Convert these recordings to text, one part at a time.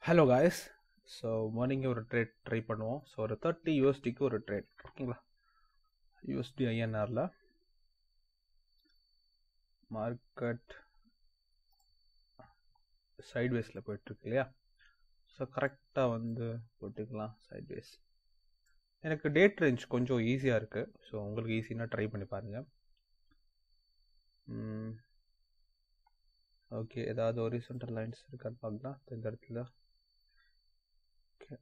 Hello guys. So மார்னிங்கே ஒரு trade try பண்ணுவோம். ஸோ ஒரு 30 USDக்கு ஒரு ட்ரேட், ஓகேங்களா? USD INRல மார்க்கெட் சைட்வேஸில் போயிட்டுருக்கு இல்லையா? ஸோ கரெக்டாக வந்து போட்டுக்கலாம் சைட்வேஸ். எனக்கு டேட் ரேஞ்ச் கொஞ்சம் ஈஸியாக இருக்குது. ஸோ உங்களுக்கு ஈஸியாக ட்ரை பண்ணி பாருங்கள். ஓகே, ஏதாவது ஹாரிசான்டல் லைன்ஸ் இருக்கான்னு பார்க்கலாம் இந்த இடத்துல. ஓகே,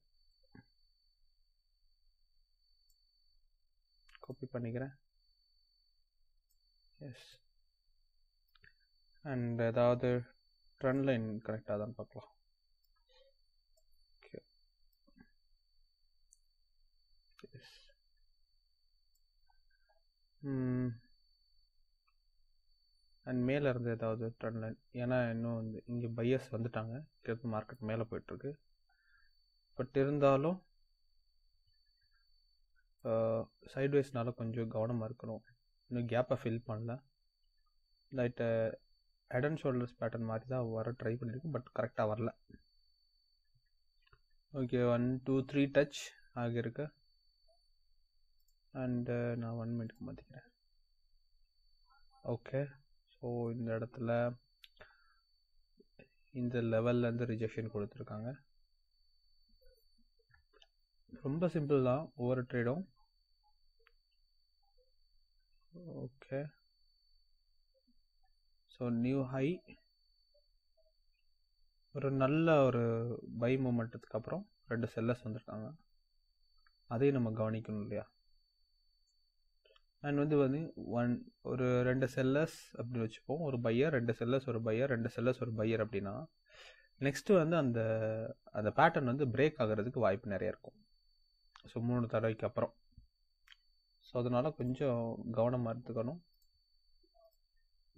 காப்பி பண்ணிக்கிறேன். எஸ், அண்ட் ஏதாவது ட்ரெண்ட் லைன் கரெக்டாக தான் பார்க்கலாம். Okay, S. அண்ட் மேலே இருந்து ஏதாவது ட்ரெண்ட் லைன், ஏன்னா இன்னும் வந்து இங்கே பையர்ஸ் வந்துட்டாங்க, இருந்து மார்க்கெட் மேலே போயிட்டுருக்கு. பட் இருந்தாலும் சைட்வேஸ்னால கொஞ்சம் கவனமாக இருக்கணும். இன்னும் கேப்பை ஃபில் பண்ணல. லைட்டை ஹெட் அண்ட் ஷோல்டர்ஸ் பேட்டர்ன் மாதிரி தான் வர ட்ரை பண்ணியிருக்கேன், பட் கரெக்டாக வரல. ஓகே, 1 2 3 டச் ஆகியிருக்கு. அண்டு நான் 1 மினிட்க்கு மாற்றிக்கிறேன். ஓகே, ஸோ இந்த இடத்துல இந்த லெவல்லேருந்து ரிஜெக்ஷன் கொடுத்துருக்காங்க. ரொம்ப சிம்பிள் தான் ஒவ்வொரு ட்ரேடும். ஓகே, ஸோ நியூ ஹை, ஒரு நல்ல ஒரு பை மூமெண்ட்டுக்கு அப்புறம் 2 செல்லர்ஸ் வந்துருக்காங்க. அதையும் நம்ம கவனிக்கணும் இல்லையா? அண்ட் வந்து ஒரு 2 செல்லர்ஸ் அப்படி வச்சுப்போம். ஒரு பையர், 2 செல்லர்ஸ், ஒரு பையர், 2 செல்லர்ஸ், ஒரு பையர் அப்படின்னா நெக்ஸ்ட்டு வந்து அந்த பேட்டர்ன் வந்து பிரேக் ஆகிறதுக்கு வாய்ப்பு நிறைய இருக்கும். ஸோ 3 தடவைக்கு அப்புறம். ஸோ அதனால் கொஞ்சம் கவனமாக எடுத்துக்கணும்.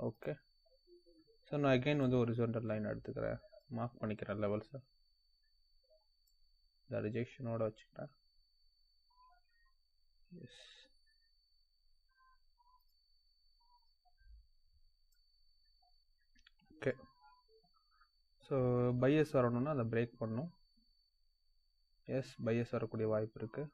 ஓகே, ஸோ நான் அகெயின் வந்து ஹாரிசான்டல் லைன் எடுத்துக்கிறேன், மார்க் பண்ணிக்கிறேன் லெவல்ஸை. இந்த ரிஜெக்ஷனோட வச்சுக்கிறேன். S, okay. ஸோ பையர்ஸ் வரணும்னா அதை பிரேக் பண்ணணும். எஸ், பையர்ஸ் வரக்கூடிய வாய்ப்பு இருக்குது.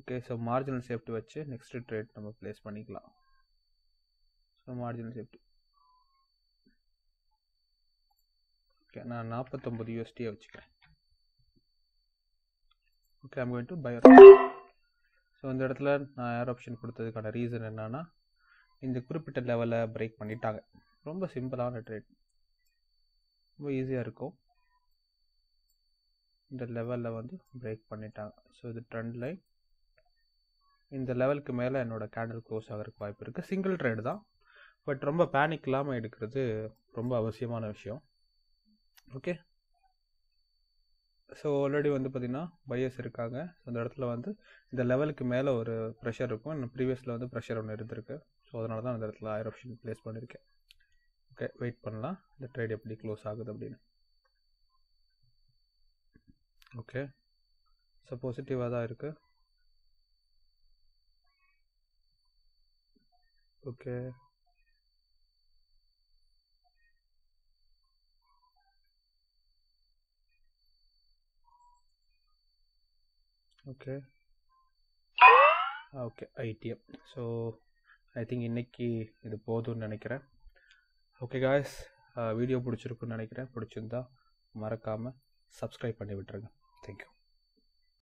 ஓகே, ஸோ மார்ஜினல் சேஃப்டி வச்சு நெக்ஸ்ட் ட்ரேட் நம்ம ப்ளேஸ் பண்ணிக்கலாம். ஸோ மார்ஜினல் சேஃப்டி ஓகே, நான் 49 USD வச்சுக்கிறேன். Okay, I'm going to buy. So இந்த இடத்துல நான் ஏர் ஆப்ஷன் கொடுத்ததுக்கான ரீசன் என்னன்னா, இந்த குறிப்பிட்ட லெவலை பிரேக் பண்ணிட்டாங்க. ரொம்ப சிம்பிளான ட்ரேட், ரொம்ப ஈஸியாக இருக்கும். இந்த லெவலில் வந்து பிரேக் பண்ணிட்டாங்க. ஸோ இது ட்ரெண்ட் லைன். இந்த லெவலுக்கு மேலே என்னோடய கேண்டில் க்ளோஸ் ஆகிறதுக்கு வாய்ப்பு இருக்குது. சிங்கிள் ட்ரேடு தான், பட் ரொம்ப பேனிக் இல்லாமல் எடுக்கிறது ரொம்ப அவசியமான விஷயம். ஓகே, ஸோ ஆல்ரெடி வந்து பார்த்திங்கன்னா பையர்ஸ் இருக்காங்க. ஸோ அந்த இடத்துல வந்து இந்த லெவலுக்கு மேலே ஒரு ப்ரெஷர் இருக்கும். இன்னும் ப்ரீவியஸில் வந்து ப்ரெஷர் ஒன்று இருந்திருக்கு. ஸோ அதனால தான் அந்த இடத்துல ஆயிரம் ஆப்ஷன் ப்ளேஸ் பண்ணியிருக்கேன். ஓகே, வெயிட் பண்ணலாம் இந்த ட்ரேட் எப்படி க்ளோஸ் ஆகுது அப்படின்னு. ஓகே, ஸோ பாசிட்டிவாக தான் இருக்குது. Okay, okay, okay, ITM. So I think இன்னைக்கு இது போதும்னு நினைக்கிறேன். ஓகே காய்ஸ், வீடியோ பிடிச்சிருக்குன்னு நினைக்கிறேன். பிடிச்சிருந்தா மறக்காமல் சப்ஸ்கிரைப் பண்ணி விட்டுருங்க. தேங்க்யூ.